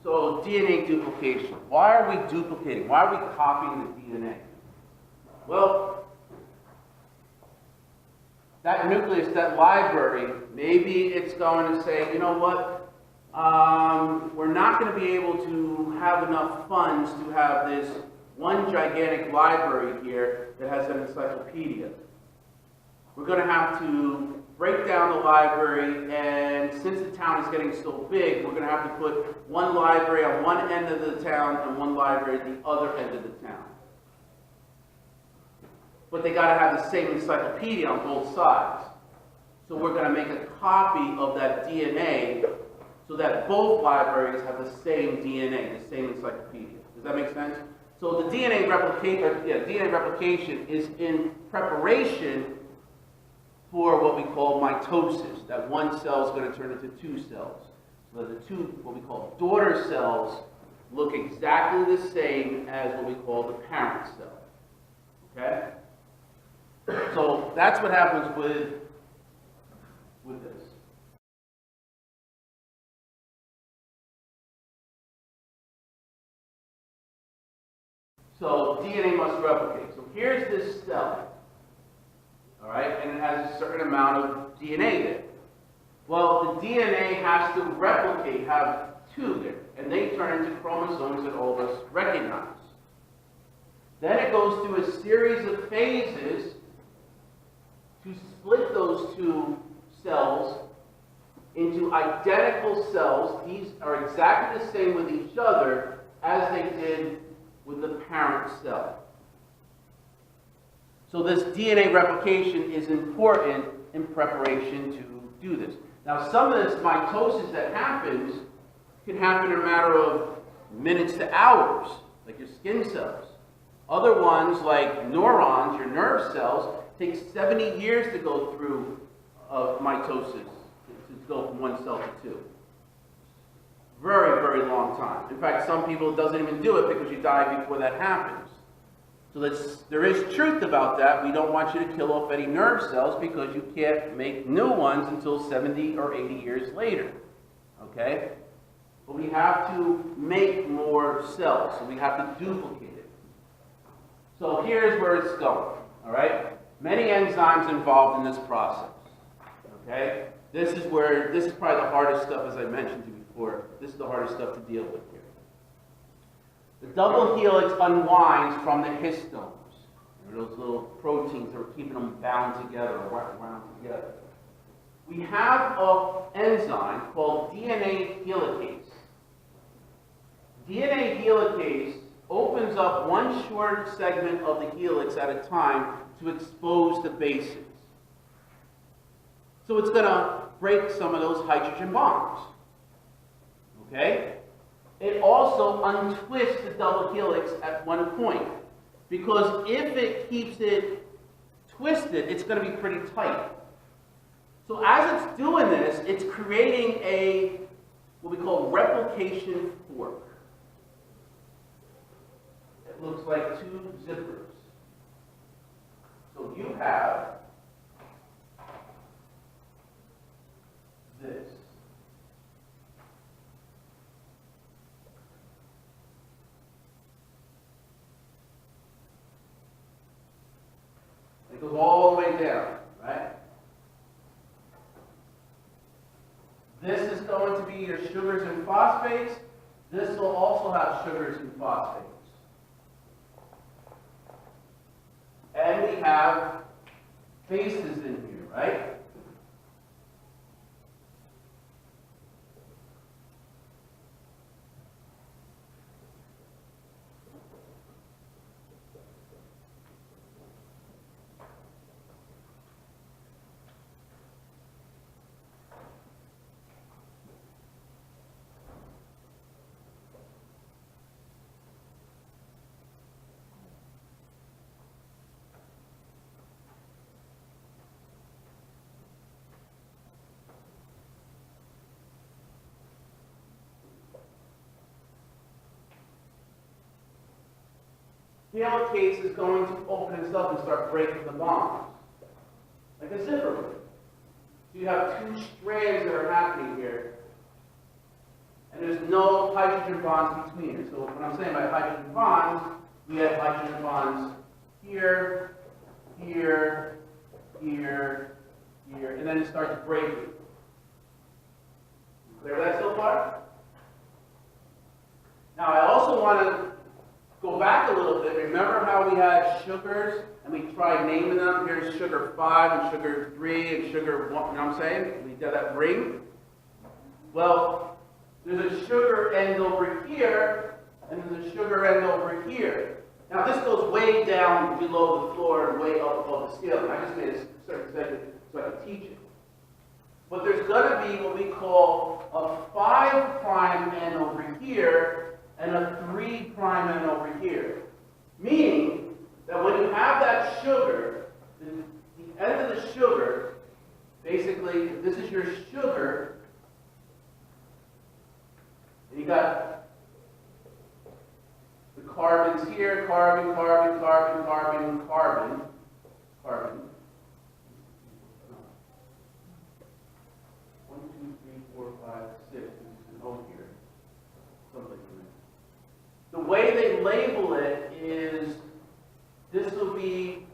So DNA duplication. Why are we duplicating? Why are we copying the DNA? Well, that nucleus, that library, maybe it's going to say, you know what, we're not going to be able to have enough funds to have this one gigantic library here that has an encyclopedia. We're going to have to break down the library, and since the town is getting so big, we're going to have to put one library on one end of the town and one library at the other end of the town. But they got to have the same encyclopedia on both sides. So we're going to make a copy of that DNA so that both libraries have the same DNA, the same encyclopedia. Does that make sense? So the DNA replication is in preparation for what we call mitosis, that one cell is going to turn into two cells. So that the two, what we call daughter cells, look exactly the same as what we call the parent cell. Okay? So that's what happens with this. So DNA must replicate. So here's this cell. All right, and it has a certain amount of DNA there. Well, the DNA has to replicate, have two there, and they turn into chromosomes that all of us recognize. Then it goes through a series of phases to split those two cells into identical cells. These are exactly the same with each other as they did with the parent cell. So this DNA replication is important in preparation to do this. Now, some of this mitosis that happens can happen in a matter of minutes to hours, like your skin cells. Other ones, like neurons, your nerve cells, take 70 years to go through mitosis, to go from one cell to two. Very, very long time. In fact, some people, it doesn't even do it because you die before that happens. So there is truth about that. We don't want you to kill off any nerve cells because you can't make new ones until 70 or 80 years later. Okay? But we have to make more cells, so we have to duplicate it. So here's where it's going. All right? Many enzymes involved in this process. Okay? This is probably the hardest stuff, as I mentioned to you before. This is the hardest stuff to deal with here. The double helix unwinds from the histones. Those little proteins that are keeping them bound together, or wound together. We have an enzyme called DNA helicase. DNA helicase opens up one short segment of the helix at a time to expose the bases. So it's going to break some of those hydrogen bonds. Okay? It also untwists the double helix at one point, because if it keeps it twisted, it's going to be pretty tight. So as it's doing this, it's creating what we call replication fork. It looks like two zippers. So you have this. It goes all the way down, right? This is going to be your sugars and phosphates. This will also have sugars and phosphates. And we have bases in here, right? The helicase is going to open itself and start breaking the bonds, like a zipper would. So you have two strands that are happening here, and there's no hydrogen bonds between it. So when I'm saying by hydrogen bonds, we have hydrogen bonds here, here, here, here, and then it starts breaking. Clear that so far? Now I also want to go back a little bit. Remember how we had sugars and we tried naming them? Here's sugar 5 and sugar 3 and sugar 1, you know what I'm saying? We did that ring. Well, there's a sugar end over here and there's a sugar end over here. Now this goes way down below the floor and way up above the scale. And I just made a certain segment so I can teach it. But there's going to be what we call a 5' end over here and a 3' end over here. Meaning that when you have that sugar, the end of the sugar, basically, if this is your sugar, and you got the carbons here, carbon, carbon, carbon, carbon, carbon, carbon. 1, 2, 3, 4, 5, 6. This is an O here. Something like that. The way they label it is this will be,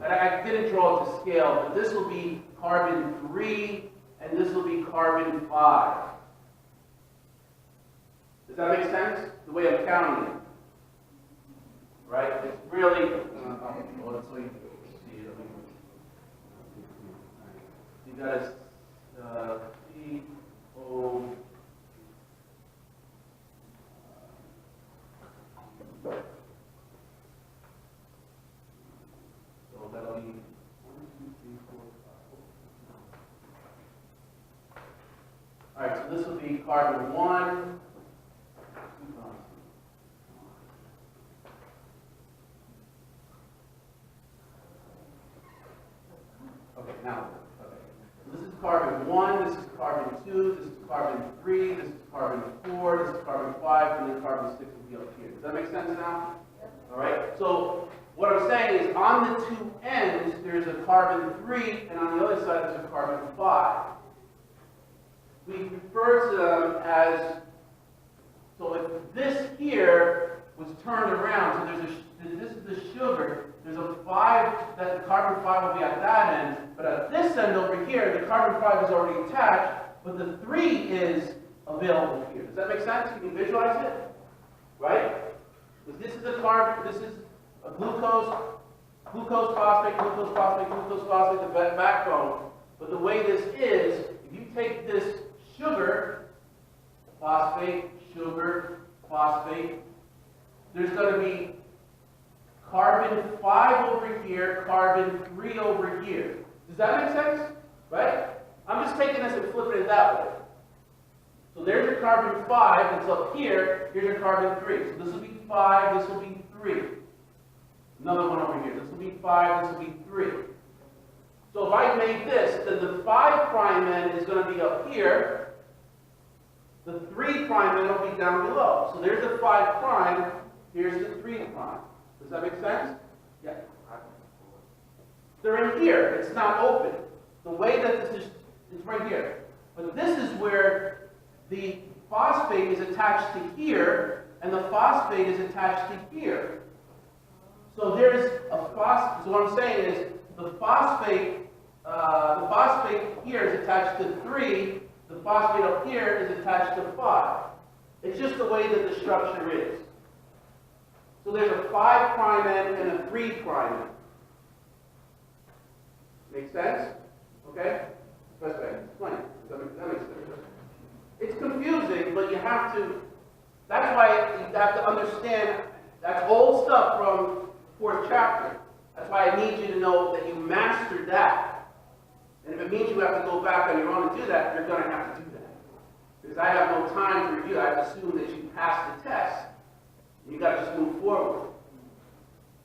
I didn't draw it to scale, but this will be carbon 3 and this will be carbon 5. Does that make sense? The way I'm counting it. Right? It's really, well, so you see it. You got a C-O. So that'll be 1, 2, 3, 4, 5. All right, so this will be carbon 1. Okay, now, okay. So this is carbon 1, this is carbon 2, this is carbon 3, this is carbon 4, this is carbon 5, and then carbon 6 will be up here. Does that make sense now? Yep. All right, so what I'm saying is on the two ends, there's a carbon 3, and on the other side, there's a carbon 5. We refer to them as, so if this here was turned around, so this is the sugar, there's a 5, that the carbon 5 will be at that end, but at this end over here, the carbon 5 is already attached, but the 3 is available here. Does that make sense? Can you visualize it? Right? Because this is a carbon, this is a glucose, glucose phosphate, glucose phosphate, glucose phosphate, the backbone. But the way this is, if you take this sugar, phosphate, sugar, phosphate, there's going to be carbon 5 over here, carbon 3 over here. Does that make sense? Right? I'm just taking this and flipping it that way. So there's your carbon 5 that's up here. Here's your carbon 3. So this will be 5, this will be 3. Another one over here. This will be 5, this will be 3. So if I made this, then the 5' end is going to be up here. The 3' end will be down below. So there's the 5', here's the 3'. Does that make sense? Yeah. They're in here. It's not open. The way that this is, it's right here. But this is where the phosphate is attached to here, and the phosphate is attached to here. So there's a phosphate. So what I'm saying is the phosphate here is attached to 3. The phosphate up here is attached to 5. It's just the way that the structure is. So there's a 5' end and a 3' end. Make sense? Okay? Best way. Explain. That makes sense. It's confusing, but you have to. That's why you have to understand. That's old stuff from 4th chapter. That's why I need you to know that you mastered that. And if it means you have to go back on your own and do that, you're going to have to do that. Because I have no time to review. I assume that you passed the test. You've got to just move forward.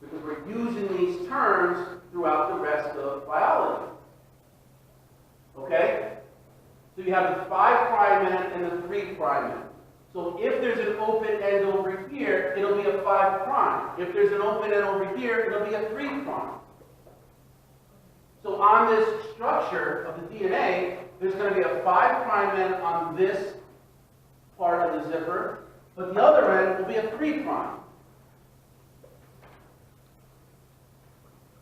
Because we're using these terms throughout the rest of biology. Okay? So you have the 5' end and the 3' end. So if there's an open end over here, it'll be a 5'. If there's an open end over here, it'll be a 3'. So on this structure of the DNA, there's going to be a 5' end on this part of the zipper, but the other end will be a 3'.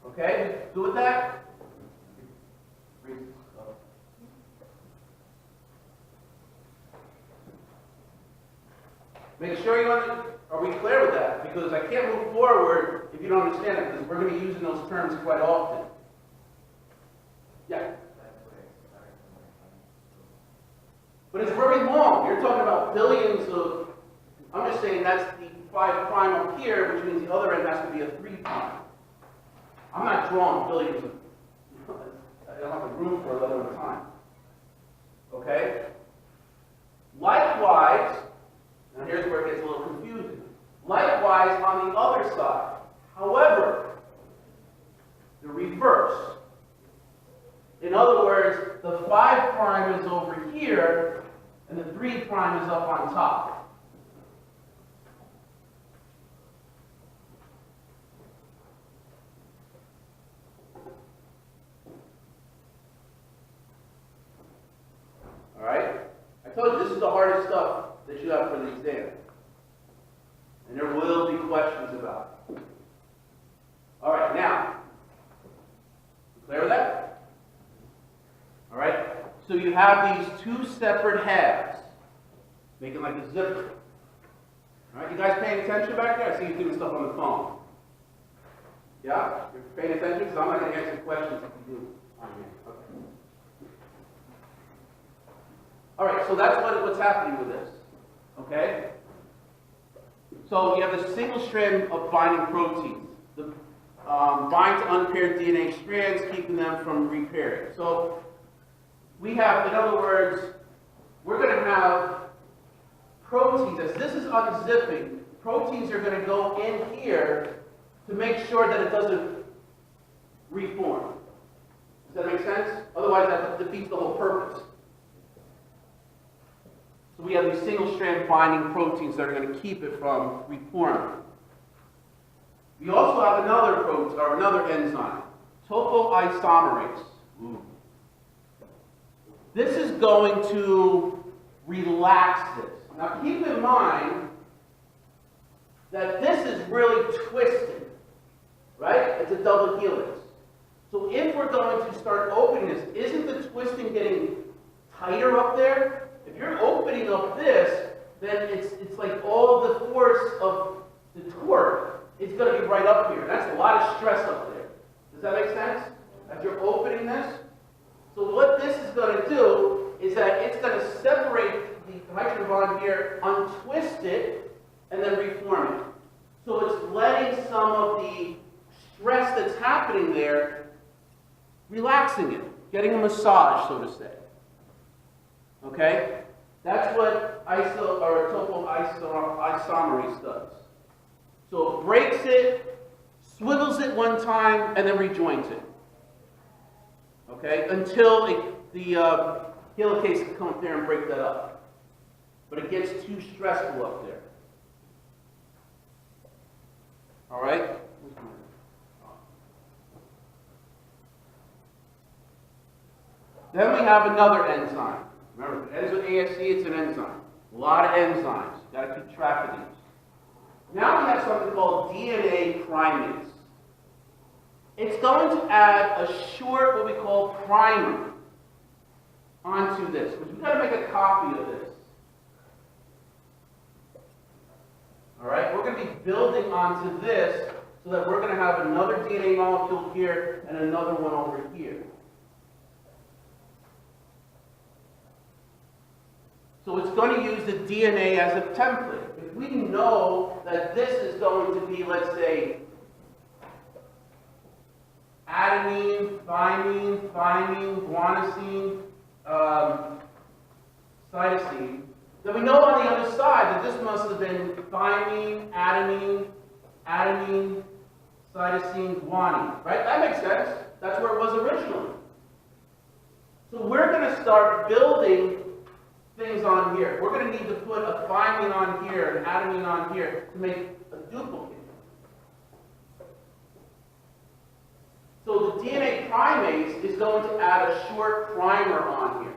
Okay, good with that? Make sure are we clear with that? Because I can't move forward if you don't understand it, because we're going to be using those terms quite often. Yeah. But it's very long. You're talking about billions of, I'm just saying that's the 5' up here, which means the other end has to be a 3'. I'm not drawing billions of, I don't have the room for a little bit of time. Okay? Likewise, now here's where it gets a little confusing. Likewise on the other side. However, the reverse. In other words, the 5' is over here, and the 3' is up on top. All right? I told you this is the hardest stuff that you have for the exam. And there will be questions about it. All right, now, you clear with that? All right? So you have these two separate halves, making like a zipper. All right, you guys paying attention back there? I see you doing stuff on the phone. Yeah? You're paying attention? Because I'm not going to answer questions if you do on here. Okay. All right, so that's what's happening with this. Okay? So you have a single strand of binding proteins. The bind to unpaired DNA strands, keeping them from repairing. So we have, in other words, we're going to have proteins. As this is unzipping, proteins are going to go in here to make sure that it doesn't reform. Does that make sense? Otherwise, that defeats the whole purpose. So we have these single-strand binding proteins that are going to keep it from reforming. We also have another protein, or another enzyme, topoisomerase. Ooh. This is going to relax this. Now keep in mind that this is really twisted, right? It's a double helix. So if we're going to start opening this, isn't the twisting getting tighter up there? If you're opening up this, then it's like all the force of the torque is going to be right up here. That's a lot of stress up there. Does that make sense? As you're opening this? So what this is going to do is that it's going to separate the hydrogen bond here, untwist it, and then reform it. So it's letting some of the stress that's happening there, relaxing it, getting a massage, so to say. Okay? That's what topoisomerase does. So it breaks it, swivels it one time, and then rejoins it. Okay? Until the helicase can come up there and break that up. But it gets too stressful up there. All right? Then we have another enzyme. Remember, if it ends with ASC, it's an enzyme. A lot of enzymes. You've got to keep track of these. Now we have something called DNA primase. It's going to add a short, what we call primer, onto this. Because we've got to make a copy of this. All right? We're going to be building onto this so that we're going to have another DNA molecule here and another one over here. So it's going to use the DNA as a template. If we know that this is going to be, let's say, adenine, thymine, guanosine, cytosine, then we know on the other side that this must have been thymine, adenine, cytosine, guanine. Right? That makes sense. That's where it was originally. So we're going to start building things on here. We're going to need to put a thymine on here, an adenine on here to make a duplicate. So the DNA primase is going to add a short primer on here.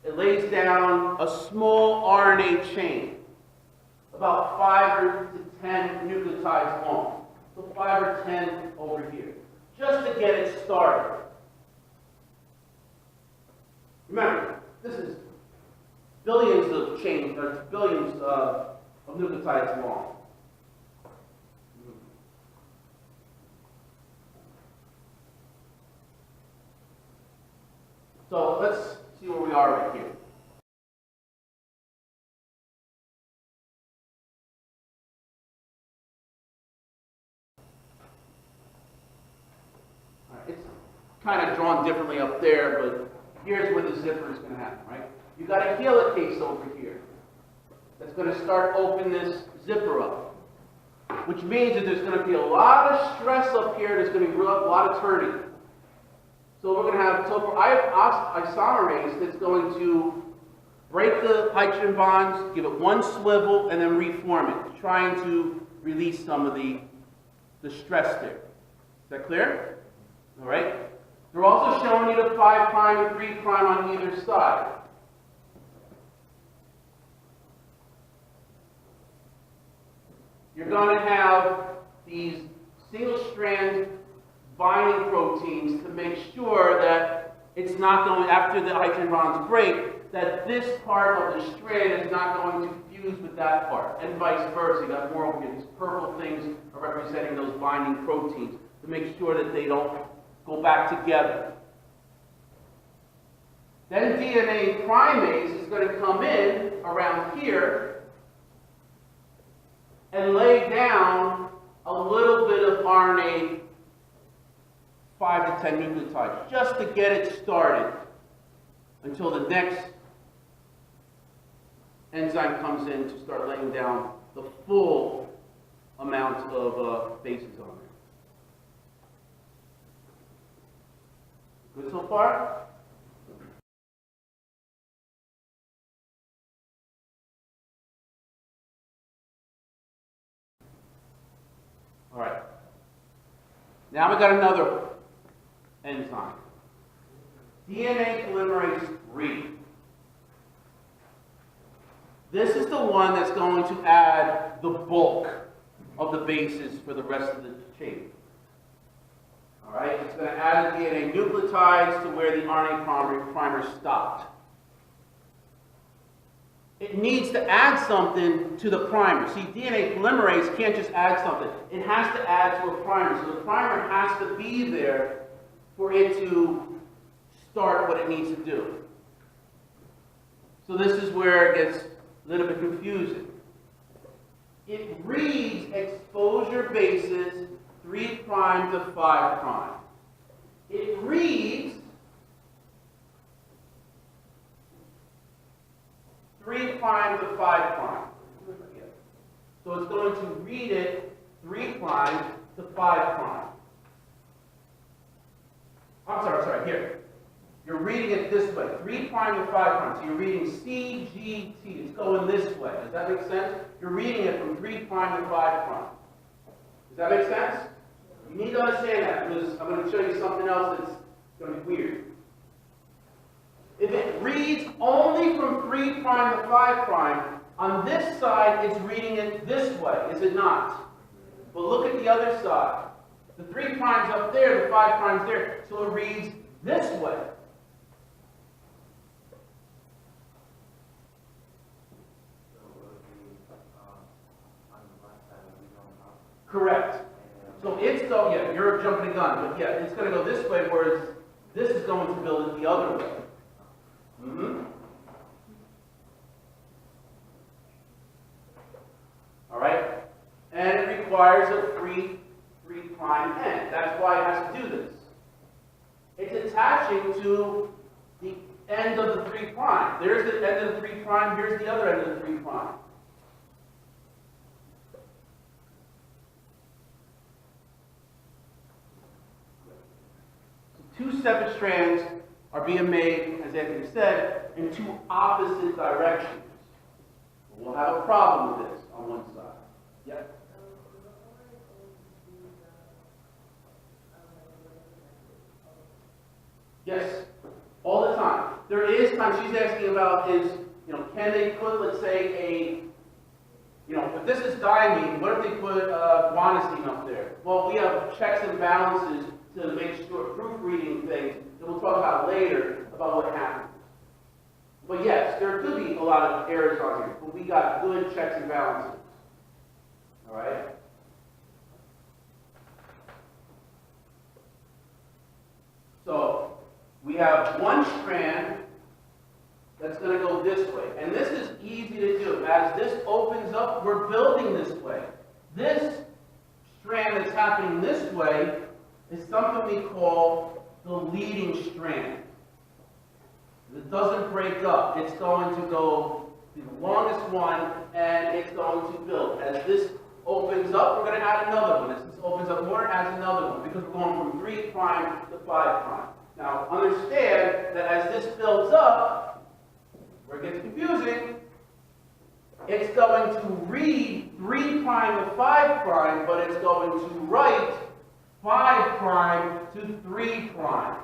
it lays down a small RNA chain, about 5 to 10 nucleotides long. So 5 or 10 over here, just to get it started. Remember, this is billions of chains, or billions of nucleotides long. So let's see where we are right here. All right, it's kind of drawn differently up there, but here's where the zipper is going to happen, right? You've got a helicase over here that's going to start opening this zipper up, which means that there's going to be a lot of stress up here. There's going to be a lot of turning. So we're going to have isomerase that's going to break the hydrogen bonds, give it one swivel, and then reform it, trying to release some of the stress there. Is that clear? All right. They're also showing you the 5' and 3' on either side. You're going to have these single-strand binding proteins to make sure that it's not going, after the hydrogen bonds break, that this part of the strand is not going to fuse with that part, and vice versa. You got more over here. These purple things are representing those binding proteins to make sure that they don't go back together. Then DNA primase is going to come in around here and lay down a little bit of RNA, 5 to 10 nucleotides, just to get it started until the next enzyme comes in to start laying down the full amount of bases on there. Good so far? All right. Now we've got another enzyme. DNA polymerase III. This is the one that's going to add the bulk of the bases for the rest of the chain. All right, it's going to add the DNA nucleotides to where the RNA primer stopped. It needs to add something to the primer. See, DNA polymerase can't just add something. It has to add to a primer. So the primer has to be there for it to start what it needs to do. So this is where it gets a little bit confusing. It reads exposure bases 3' to 5'. It reads 3' to 5'. So it's going to read it 3' to 5'. I'm sorry, here. You're reading it this way, 3' to 5'. So you're reading CGT. It's going this way. Does that make sense? You're reading it from 3' to 5'. Does that make sense? You need to understand that because I'm going to show you something else that's going to be weird. If it reads only from 3' to 5', on this side it's reading it this way, is it not? But look at the other side. The 3' up there, the 5' there, so it reads this way. Correct. So it's going, yeah, you're jumping the gun, but yeah, it's going to go this way, whereas this is going to build it the other way. All right? And it requires a 3' end. That's why it has to do this. It's attaching to the end of the 3'. There's the end of the 3', here's the other end of the 3'. So 2 separate strands are being made, as Anthony said, in 2 opposite directions. We'll have a problem with this on one side. Yeah? Yes. All the time. There is time. She's asking about is, can they put, let's say, if this is diamine, what if they put guanosine up there? Well, we have checks and balances to make sure, proofreading things that we'll talk about later about what happens. But yes, there could be a lot of errors on here, but we got good checks and balances. All right? So, we have one strand that's going to go this way. And this is easy to do. As this opens up, we're building this way. This strand that's happening this way is something we call the leading strand. It doesn't break up. It's going to go the longest one, and it's going to build. As this opens up, we're going to add another one. As this opens up more, it adds another one, because we're going from 3' to 5'. Now, understand that as this builds up, where it gets confusing, it's going to read 3' to 5', but it's going to write 5' to 3'.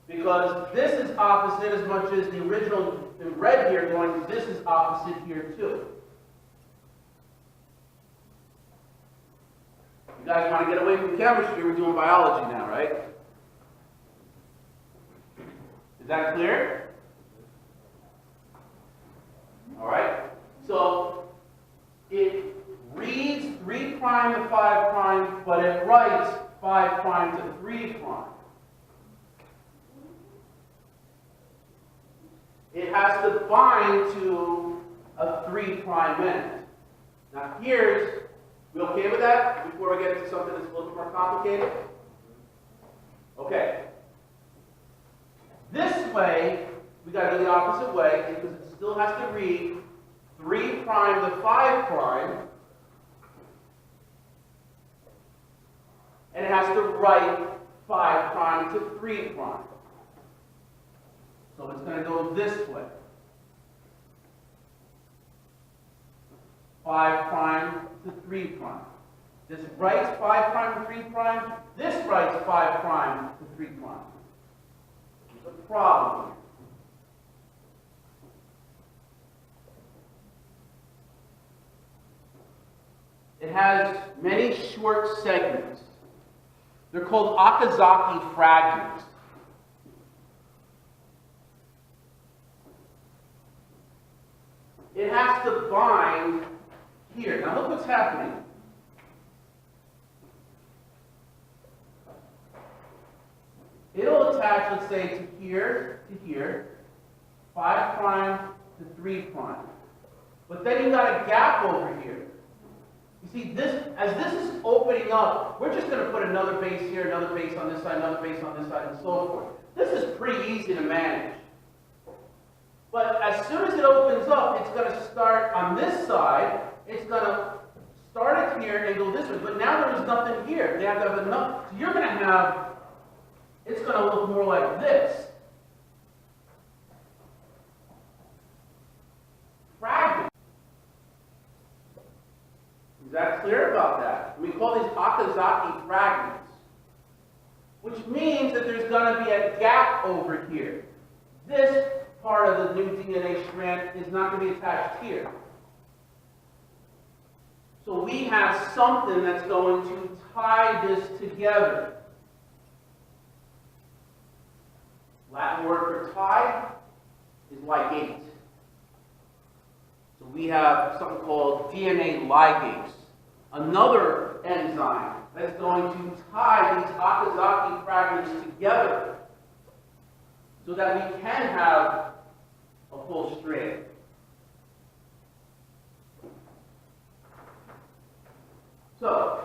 Because this is opposite as much as the original in red here going, this is opposite here too. You guys want to get away from chemistry, we're doing biology now, right? Is that clear? All right. So it reads 3' to 5', but it writes 5' to 3'. It has to bind to a 3' end. Now here's, we okay with that before we get into something that's a little bit more complicated? Okay. This way, we got to go the opposite way because it still has to read 3' to 5', and it has to write 5' to 3'. So it's going to go this way. 5' to 3'. This writes 5' to 3'. This writes 5' to 3'. There's a problem here. It has many short segments. They're called Okazaki fragments. It has to bind here. Now look what's happening. It'll attach, let's say, to here, 5' to 3'. But then you've got a gap over here. You see, this, as this is opening up, we're just going to put another base here, another base on this side, another base on this side, and so forth. This is pretty easy to manage. But as soon as it opens up, it's going to start on this side. It's going to start it here and go this way. But now there's nothing here. They have to have enough. So you're going to have, it's going to look more like this. Fragment. Is that clear about that? We call these Okazaki fragments. Which means that there's going to be a gap over here. This part of the new DNA strand is not going to be attached here. So we have something that's going to tie this together. Latin word for tie is ligate. So we have something called DNA ligase, another enzyme that's going to tie these Okazaki fragments together so that we can have a full strand. So,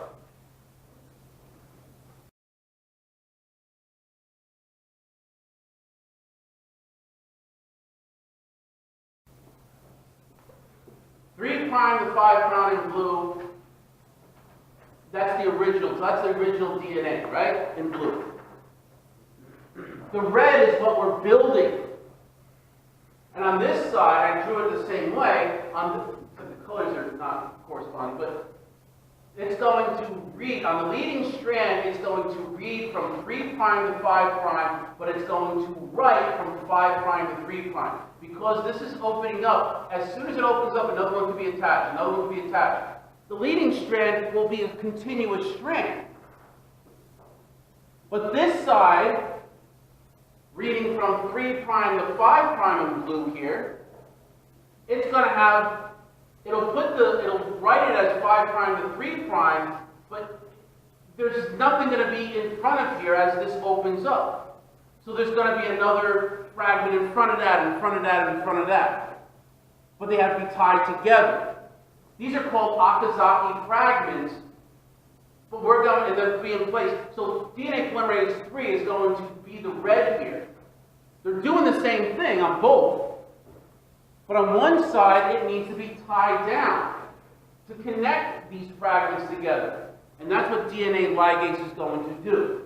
(3' to 5' in blue, that's the original, so that's the original DNA, right? In blue. The red is what we're building. And on this side, I drew it the same way. The colors are not corresponding, but it's going to read, on the leading strand, it's going to read from 3' to 5', but it's going to write from 5' to 3'. Because this is opening up, as soon as it opens up, another one can be attached, another one can be attached. The leading strand will be a continuous strand. But this side, reading from 3' to 5' in blue here, it's going to have, it'll write it as 5' to 3', but there's nothing going to be in front of here as this opens up. So there's going to be another fragment in front of that, in front of that, in front of that. But they have to be tied together. These are called Okazaki fragments, but we're going, and they'll be in place. So DNA polymerase 3 is going to be the red here. They're doing the same thing on both, but on one side it needs to be tied down to connect these fragments together. And that's what DNA ligase is going to do.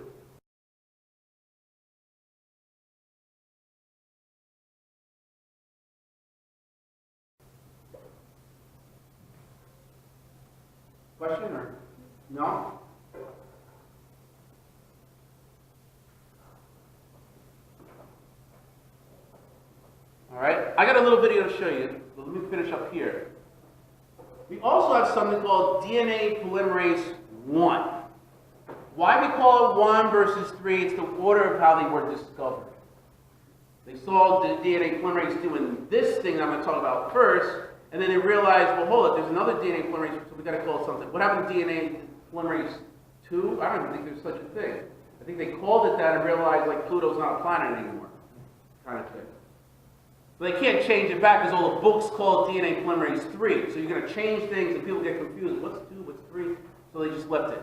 Question or no? All right, I got a little video to show you, but let me finish up here. We also have something called DNA polymerase 1. Why we call it 1 versus 3, it's the order of how they were discovered. They saw the DNA polymerase doing this thing I'm going to talk about first, and then they realized, well, hold it, there's another DNA polymerase, so we got to call it something. What happened to DNA polymerase 2? I don't even think there's such a thing. I think they called it that and realized, like, Pluto's not a planet anymore, kind of thing. But they can't change it back because all the books call it DNA polymerase 3. So you're going to change things and people get confused. What's 2? What's 3? So they just left it.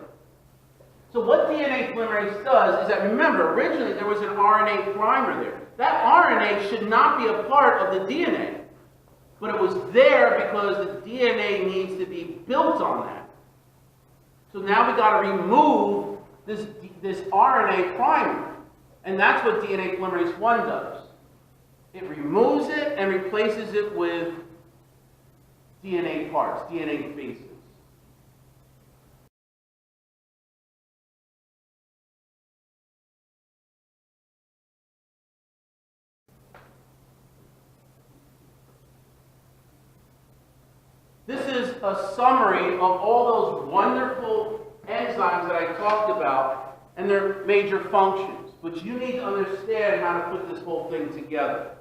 So what DNA polymerase does is that, remember, originally there was an RNA primer there. That RNA should not be a part of the DNA. But it was there because the DNA needs to be built on that. So now we got to remove this RNA primer. And that's what DNA polymerase 1 does. It removes it and replaces it with DNA parts, DNA bases. This is a summary of all those wonderful enzymes that I talked about and their major functions. But you need to understand how to put this whole thing together.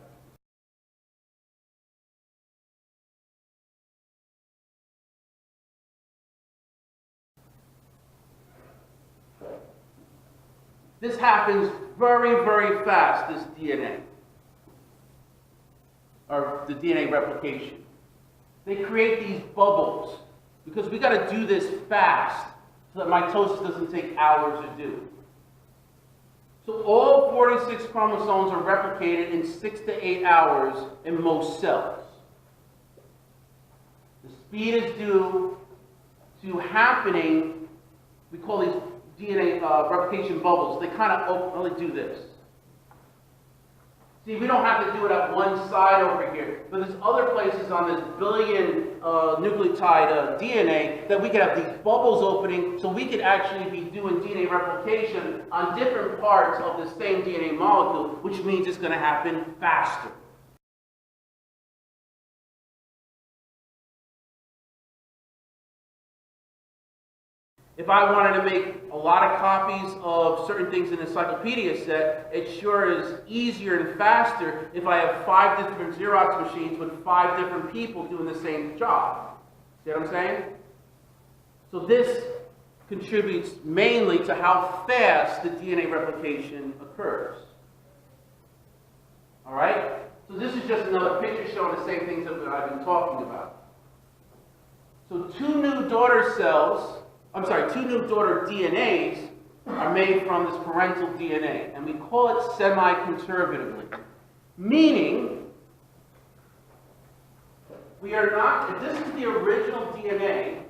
This happens very, very fast, this DNA, or the DNA replication. They create these bubbles because we got to do this fast so that mitosis doesn't take hours to do. So all 46 chromosomes are replicated in 6 to 8 hours in most cells. The speed is due to happening, we call these DNA replication bubbles. They kind of only do this. See, we don't have to do it at one side over here, but there's other places on this billion nucleotide DNA that we could have these bubbles opening, so we could actually be doing DNA replication on different parts of the same DNA molecule, which means it's going to happen faster. If I wanted to make a lot of copies of certain things in the encyclopedia set, it sure is easier and faster if I have 5 different Xerox machines with 5 different people doing the same job. See what I'm saying? So this contributes mainly to how fast the DNA replication occurs. All right? So this is just another picture showing the same things that I've been talking about. So 2 new daughter DNAs are made from this parental DNA, and we call it semi-conservatively, meaning we are not, if this is the original DNA,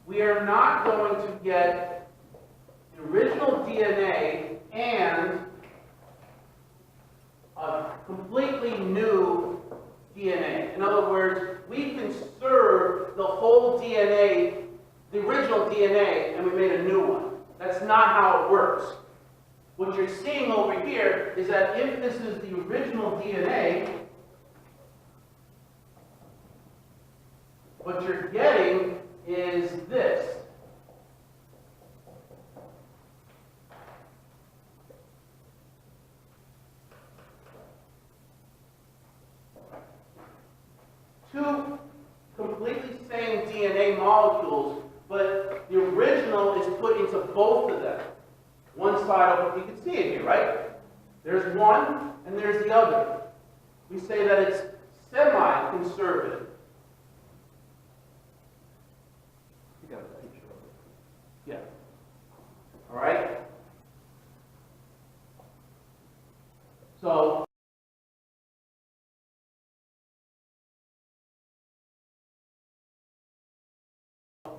we are not going to get the original DNA and a completely new DNA. In other words, we conserved the whole DNA, the original DNA, and we made a new one. That's not how it works. What you're seeing over here is that if this is the original DNA, what you're getting is this. Two completely same DNA molecules, but the original is put into both of them. One side over, you can see it here, right? There's one and there's the other. We say that it's semi-conservative. You got a picture of it. Yeah. All right? So,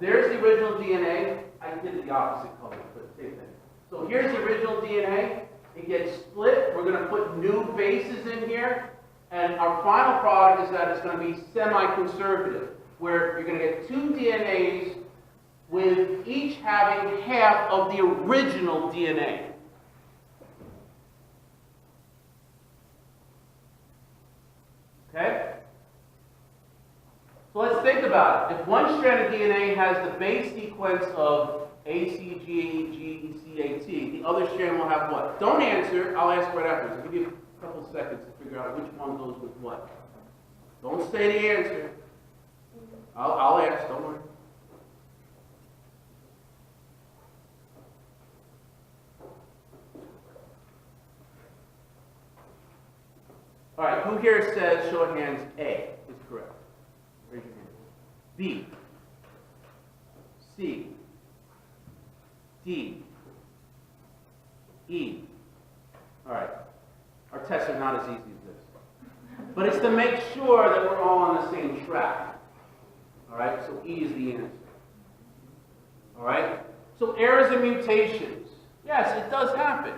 there's the original DNA. I did it the opposite color, but same thing. So here's the original DNA. It gets split. We're going to put new bases in here. And our final product is that it's going to be semi-conservative, where you're going to get two DNAs with each having half of the original DNA. Okay? So let's think about it. If one strand of DNA has the base sequence of A, C, G, G, C, A, T, the other strand will have what? Don't answer. I'll ask right afterwards. I'll give you a couple seconds to figure out which one goes with what. Don't say the answer. I'll ask. Don't worry. All right. Who here says, show of hands, A is correct? Raise your hand. B, C, D, E. All right. Our tests are not as easy as this. But it's to make sure that we're all on the same track. All right? So E is the answer. All right? So errors and mutations. Yes, it does happen.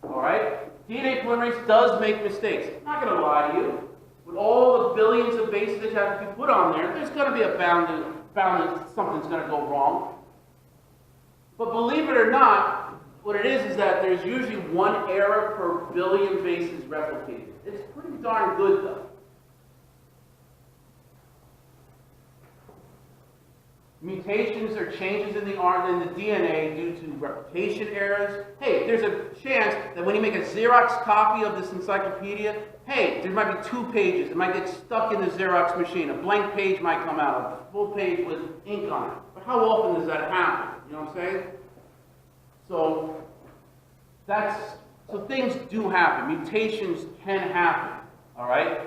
All right? DNA polymerase does make mistakes. I'm not going to lie to you. With all the billions of bases that have to be put on there, there's going to be a bound that something's going to go wrong. But believe it or not, what it is that there's usually one error per billion bases replicated. It's pretty darn good, though. Mutations or changes in the DNA due to replication errors. Hey, there's a chance that when you make a Xerox copy of this encyclopedia, hey, there might be 2 pages. It might get stuck in the Xerox machine. A blank page might come out, a full page with ink on it. But how often does that happen? You know what I'm saying? So things do happen. Mutations can happen. All right?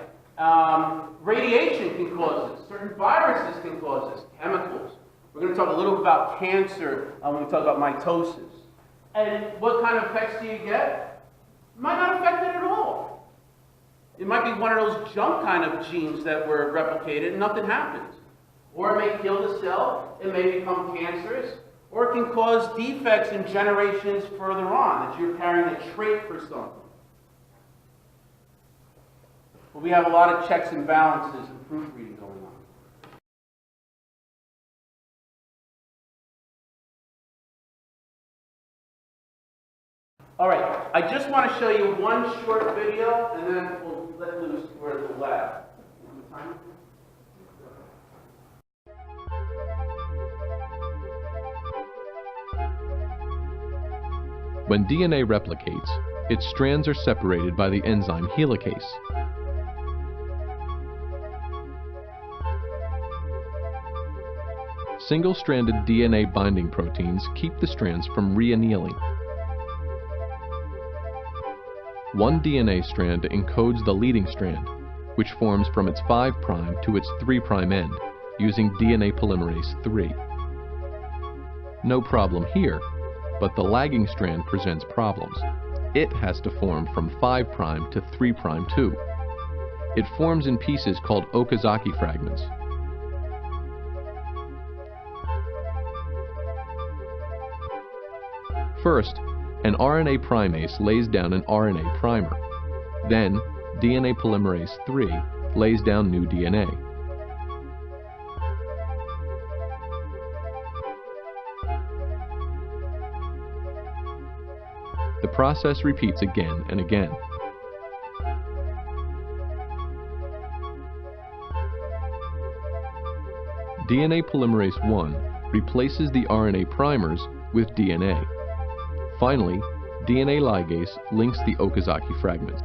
Radiation can cause this. Certain viruses can cause this. Chemicals. We're going to talk a little bit about cancer when we talk about mitosis. And what kind of effects do you get? Might not affect it at all. It might be one of those junk kind of genes that were replicated and nothing happens. Or it may kill the cell. It may become cancerous. Or it can cause defects in generations further on, that you're carrying a trait for something. But we have a lot of checks and balances and proofreading going on. All right, I just want to show you one short video, and then we'll let loose for the lab. When DNA replicates, its strands are separated by the enzyme helicase. Single-stranded DNA binding proteins keep the strands from re-annealing. One DNA strand encodes the leading strand, which forms from its 5' to its 3' end, using DNA polymerase III. No problem here, but the lagging strand presents problems. It has to form from 5' to 3' too. It forms in pieces called Okazaki fragments. First, an RNA primase lays down an RNA primer. Then, DNA polymerase III lays down new DNA. process repeats again and again. DNA polymerase I replaces the RNA primers with DNA. Finally, DNA ligase links the Okazaki fragments.